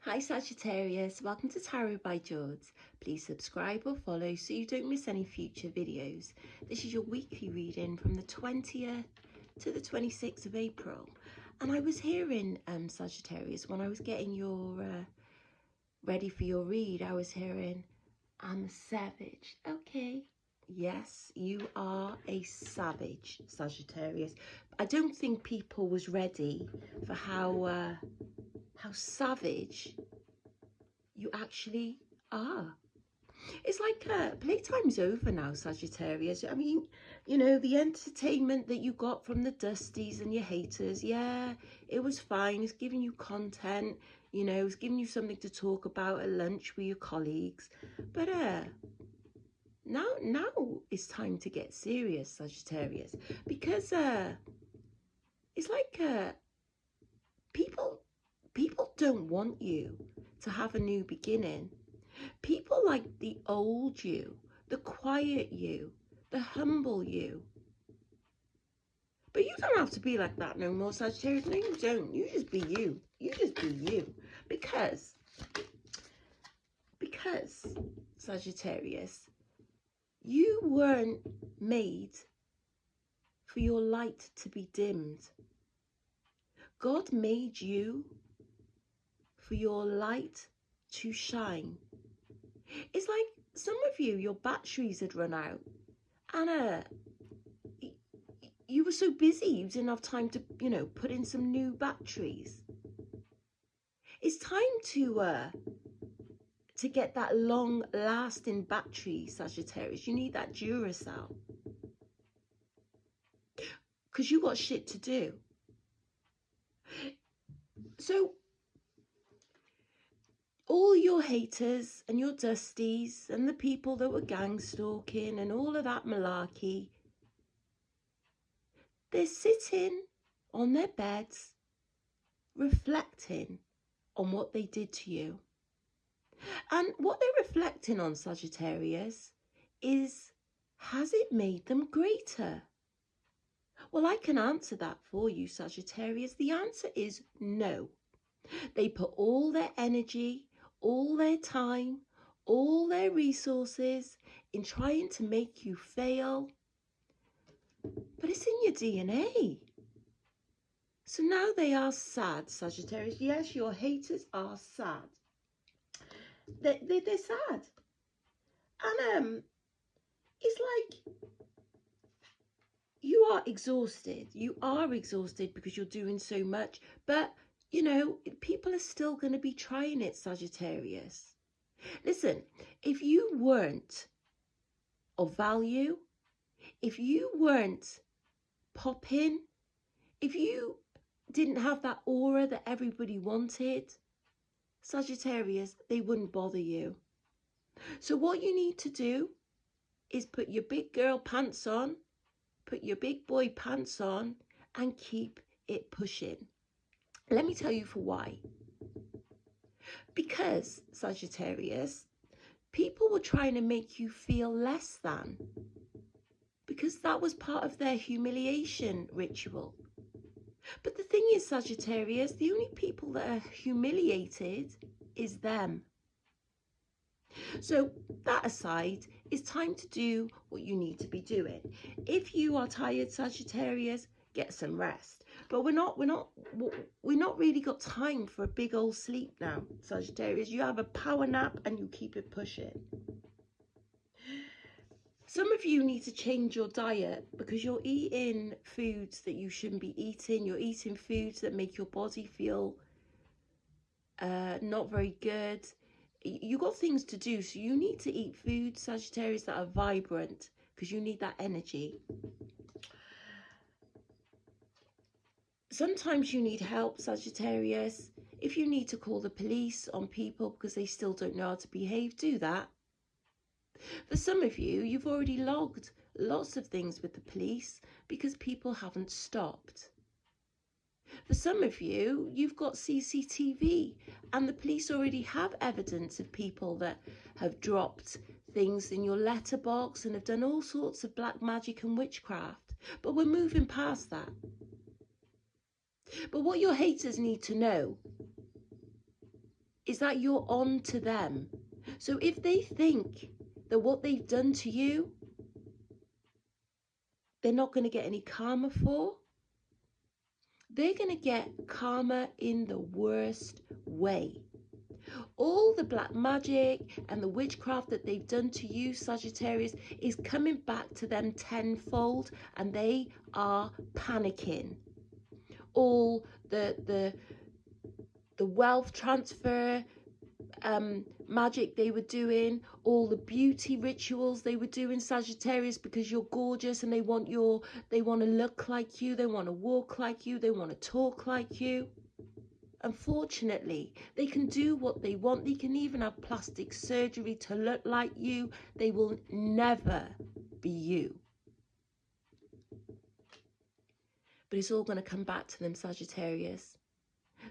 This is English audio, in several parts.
Hi Sagittarius, welcome to Tarot by George. Please subscribe or follow so you don't miss any future videos. This is your weekly reading from the 20th to the 26th of April. And I was hearing, Sagittarius, when I was getting your ready for your read, I was hearing, I'm a savage. Okay. Yes, you are a savage, Sagittarius. I don't think people was ready for how savage you actually are. It's like playtime's over now, Sagittarius. I mean, you know, the entertainment that you got from the dusties and your haters, yeah, it was fine. It's giving you content, you know, it's giving you something to talk about at lunch with your colleagues. But now it's time to get serious, Sagittarius, because it's like people don't want you to have a new beginning. People like the old you, the quiet you, the humble you. But you don't have to be like that no more, Sagittarius. No, you don't. You just be you. You just be you. Because, Sagittarius, you weren't made for your light to be dimmed. God made you for your light to shine. It's like some of you, your batteries had run out. And you were so busy you didn't have time to, you know, put in some new batteries. It's time to get that long-lasting battery, Sagittarius. You need that Duracell. Because you got shit to do. So, all your haters and your dusties and the people that were gang stalking and all of that malarkey, they're sitting on their beds reflecting on what they did to you. And what they're reflecting on, Sagittarius, is, has it made them greater? Well, I can answer that for you, Sagittarius. The answer is no. They put all their energy, all their time, all their resources in trying to make you fail. But it's in your DNA. So now they are sad, Sagittarius. Yes, your haters are sad. They're sad. And it's like you are exhausted. You are exhausted because you're doing so much. But, you know, people are still going to be trying it, Sagittarius. Listen, if you weren't of value, if you weren't popping, if you didn't have that aura that everybody wanted, Sagittarius, they wouldn't bother you. So what you need to do is put your big girl pants on, put your big boy pants on, and keep it pushing. Let me tell you for why. Because, Sagittarius, people were trying to make you feel less than, because that was part of their humiliation ritual. But the thing is, Sagittarius, the only people that are humiliated is them. So that aside, it's time to do what you need to be doing. If you are tired, Sagittarius, get some rest. But we're not really got time for a big old sleep now, Sagittarius. You have a power nap and you keep it pushing. Some of you need to change your diet because you're eating foods that you shouldn't be eating. You're eating foods that make your body feel not very good. You got things to do, so you need to eat foods, Sagittarius, that are vibrant because you need that energy. Sometimes you need help, Sagittarius. If you need to call the police on people because they still don't know how to behave, do that. For some of you, you've already logged lots of things with the police because people haven't stopped. For some of you, you've got CCTV and the police already have evidence of people that have dropped things in your letterbox and have done all sorts of black magic and witchcraft. But we're moving past that. But what your haters need to know is that you're on to them. So if they think that what they've done to you, they're not going to get any karma for, they're going to get karma in the worst way. All the black magic and the witchcraft that they've done to you, Sagittarius, is coming back to them tenfold, and they are panicking. All the wealth transfer magic they were doing, all the beauty rituals they were doing, Sagittarius, because you're gorgeous and they want to look like you, they want to walk like you, they want to talk like you. Unfortunately, they can do what they want. They can even have plastic surgery to look like you. They will never be you. But it's all going to come back to them, Sagittarius.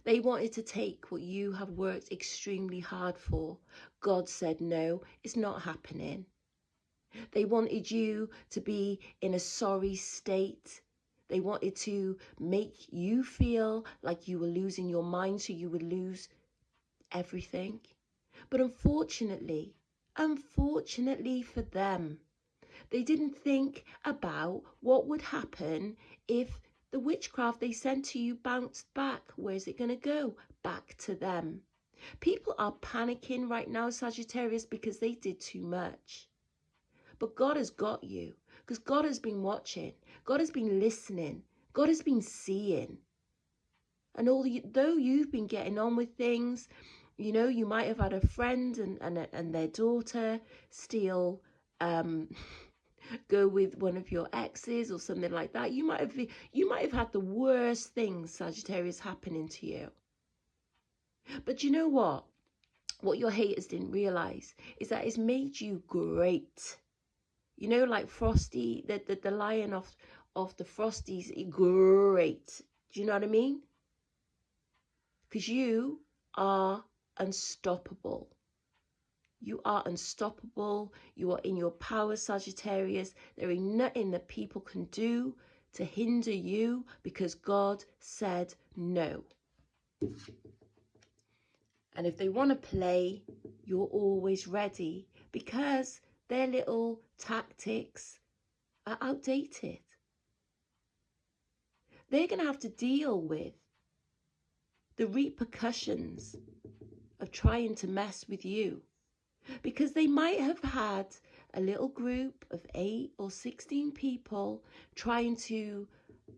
They wanted to take what you have worked extremely hard for. God said, no, it's not happening. They wanted you to be in a sorry state. They wanted to make you feel like you were losing your mind, so you would lose everything. But unfortunately for them, they didn't think about what would happen if the witchcraft they sent to you bounced back. Where's it going to go? Back to them. People are panicking right now, Sagittarius, because they did too much. But God has got you, because God has been watching. God has been listening. God has been seeing. And though you've been getting on with things, you know, you might have had a friend and their daughter still go with one of your exes or something like that. You might have had the worst things, Sagittarius, happening to you. But you know what? What your haters didn't realize is that it's made you great. You know, like Frosty, the lion of the Frosties, great. Do you know what I mean? Because you are unstoppable. You are unstoppable. You are in your power, Sagittarius. There ain't nothing that people can do to hinder you, because God said no. And if they want to play, you're always ready, because their little tactics are outdated. They're going to have to deal with the repercussions of trying to mess with you, because they might have had a little group of 8 or 16 people trying to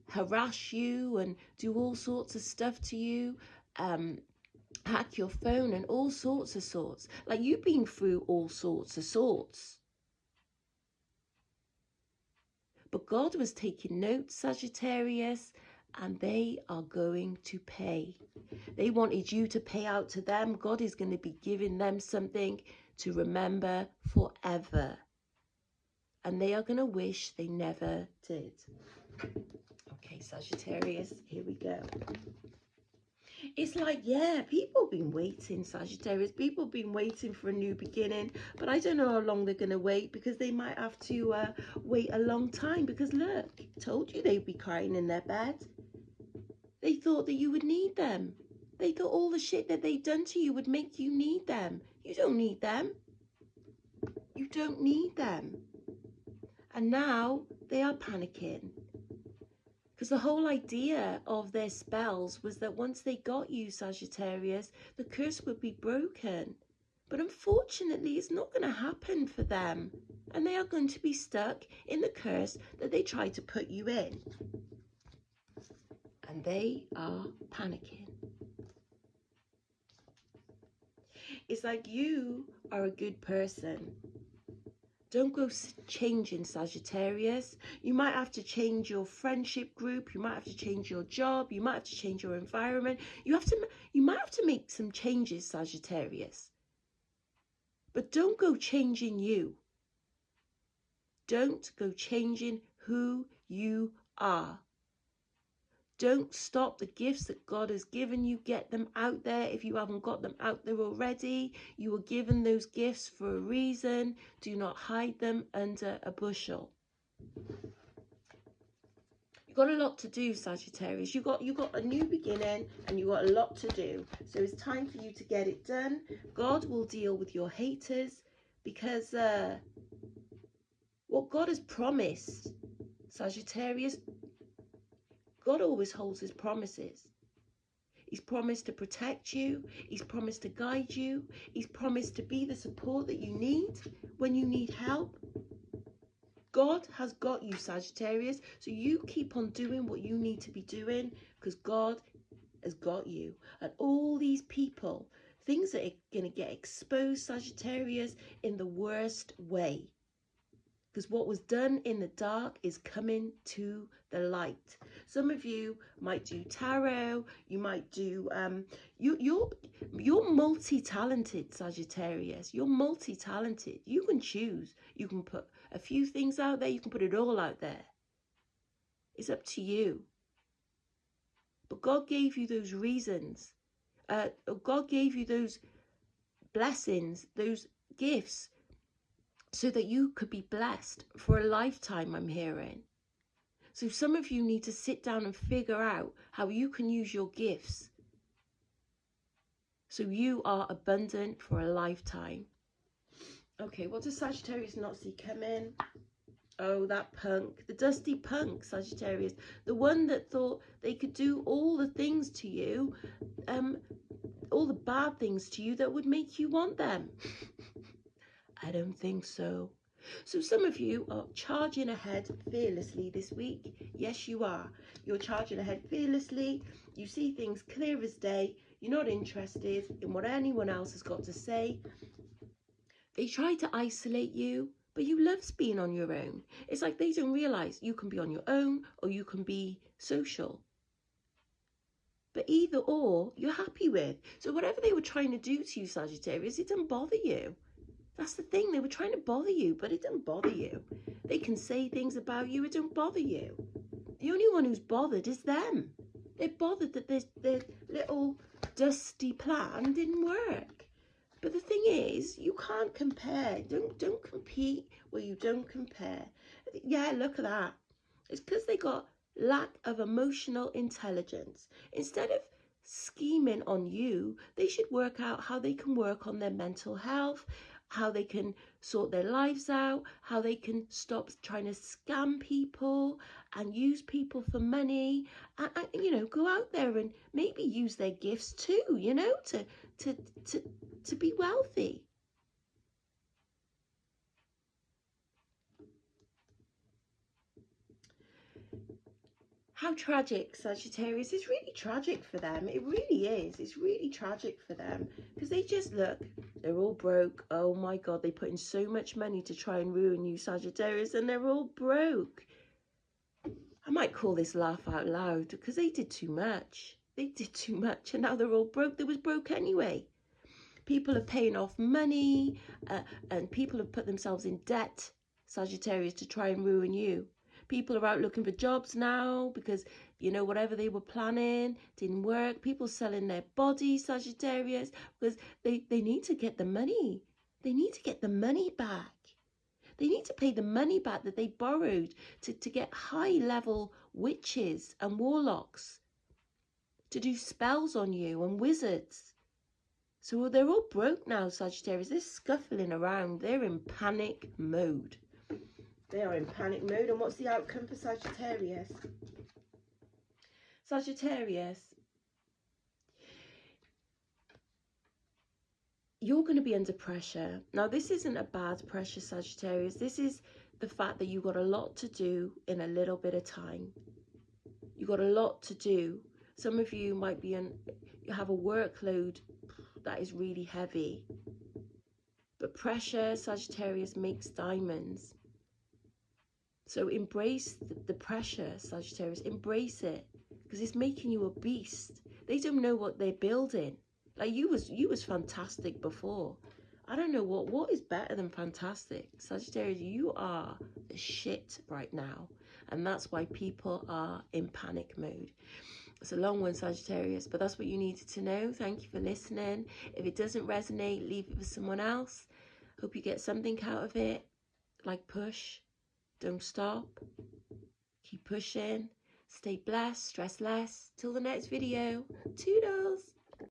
harass you and do all sorts of stuff to you, hack your phone and all sorts of sorts. Like, you've been through all sorts of sorts. But God was taking notes, Sagittarius, and they are going to pay. They wanted you to pay out to them. God is going to be giving them something to remember forever. And they are going to wish they never did. Okay, Sagittarius, here we go. It's like, yeah, people have been waiting, Sagittarius. People have been waiting for a new beginning. But I don't know how long they're going to wait, because they might have to wait a long time. Because look, I told you they'd be crying in their bed. They thought that you would need them. They thought all the shit that they've done to you would make you need them. You don't need them. You don't need them. And now they are panicking. Because the whole idea of their spells was that once they got you, Sagittarius, the curse would be broken. But unfortunately, it's not going to happen for them. And they are going to be stuck in the curse that they tried to put you in. And they are panicking. It's like, you are a good person. Don't go changing, Sagittarius. You might have to change your friendship group. You might have to change your job. You might have to change your environment. You might have to make some changes, Sagittarius. But don't go changing you. Don't go changing who you are. Don't stop the gifts that God has given you. Get them out there. If you haven't got them out there already, you were given those gifts for a reason. Do not hide them under a bushel. Got a lot to do, Sagittarius. You got a new beginning and you got a lot to do. So it's time for you to get it done. God will deal with your haters, because what God has promised, Sagittarius, God always holds his promises. He's promised to protect you. He's promised to guide you. He's promised to be the support that you need when you need help. God has got you, Sagittarius. So you keep on doing what you need to be doing, because God has got you. And all these people, things that are going to get exposed, Sagittarius, in the worst way. Because what was done in the dark is coming to the light. Some of you might do tarot. You might do you're multi-talented, Sagittarius. You're multi-talented. You can choose. You can put a few things out there. You can put it all out there. It's up to you. But God gave you those reasons. God gave you those blessings, those gifts, so that you could be blessed for a lifetime, I'm hearing. So some of you need to sit down and figure out how you can use your gifts so you are abundant for a lifetime. Okay, what does Sagittarius not see coming? Oh, that punk, the dusty punk, Sagittarius. The one that thought they could do all the things to you, all the bad things to you that would make you want them. I don't think so. So some of you are charging ahead fearlessly this week. Yes, you are. You're charging ahead fearlessly. You see things clear as day. You're not interested in what anyone else has got to say. They try to isolate you, but you love being on your own. It's like they don't realize you can be on your own or you can be social. But either or, you're happy with. So whatever they were trying to do to you, Sagittarius, it didn't bother you. That's the thing. They were trying to bother you, but it didn't bother you. They can say things about you. It don't bother you. The only one who's bothered is them. They're bothered that their little dusty plan didn't work. But the thing is, you can't compare. Don't compete where you don't compare. Yeah, look at that. It's because they got lack of emotional intelligence. Instead of scheming on you, they should work out how they can work on their mental health, how they can sort their lives out, how they can stop trying to scam people and use people for money, and you know, go out there and maybe use their gifts too, you know, to be wealthy. How tragic, Sagittarius. It's really tragic for them. It really is. It's really tragic for them, because they just look, they're all broke. Oh my God, they put in so much money to try and ruin you, Sagittarius, and they're all broke. I might call this laugh out loud, because they did too much. They did too much, and now they're all broke. They was broke anyway. People are paying off money, and people have put themselves in debt, Sagittarius, to try and ruin you. People are out looking for jobs now because, you know, whatever they were planning didn't work. People selling their bodies, Sagittarius, because they need to get the money. They need to get the money back. They need to pay the money back that they borrowed to get high-level witches and warlocks to do spells on you, and wizards. So they're all broke now, Sagittarius. They're scuffling around. They're in panic mode. They are in panic mode. And what's the outcome for Sagittarius? Sagittarius, you're going to be under pressure. Now, this isn't a bad pressure, Sagittarius. This is the fact that you've got a lot to do in a little bit of time. You've got a lot to do. Some of you might be you have a workload that is really heavy. But pressure, Sagittarius, makes diamonds. So embrace the pressure, Sagittarius. Embrace it, because it's making you a beast. They don't know what they're building. Like you was fantastic before. I don't know what is better than fantastic. Sagittarius, you are the shit right now. And that's why people are in panic mode. It's a long one, Sagittarius, but that's what you needed to know. Thank you for listening. If it doesn't resonate, leave it with someone else. Hope you get something out of it. Like push. Don't stop. Keep pushing. Stay blessed, stress less. Till the next video. Toodles.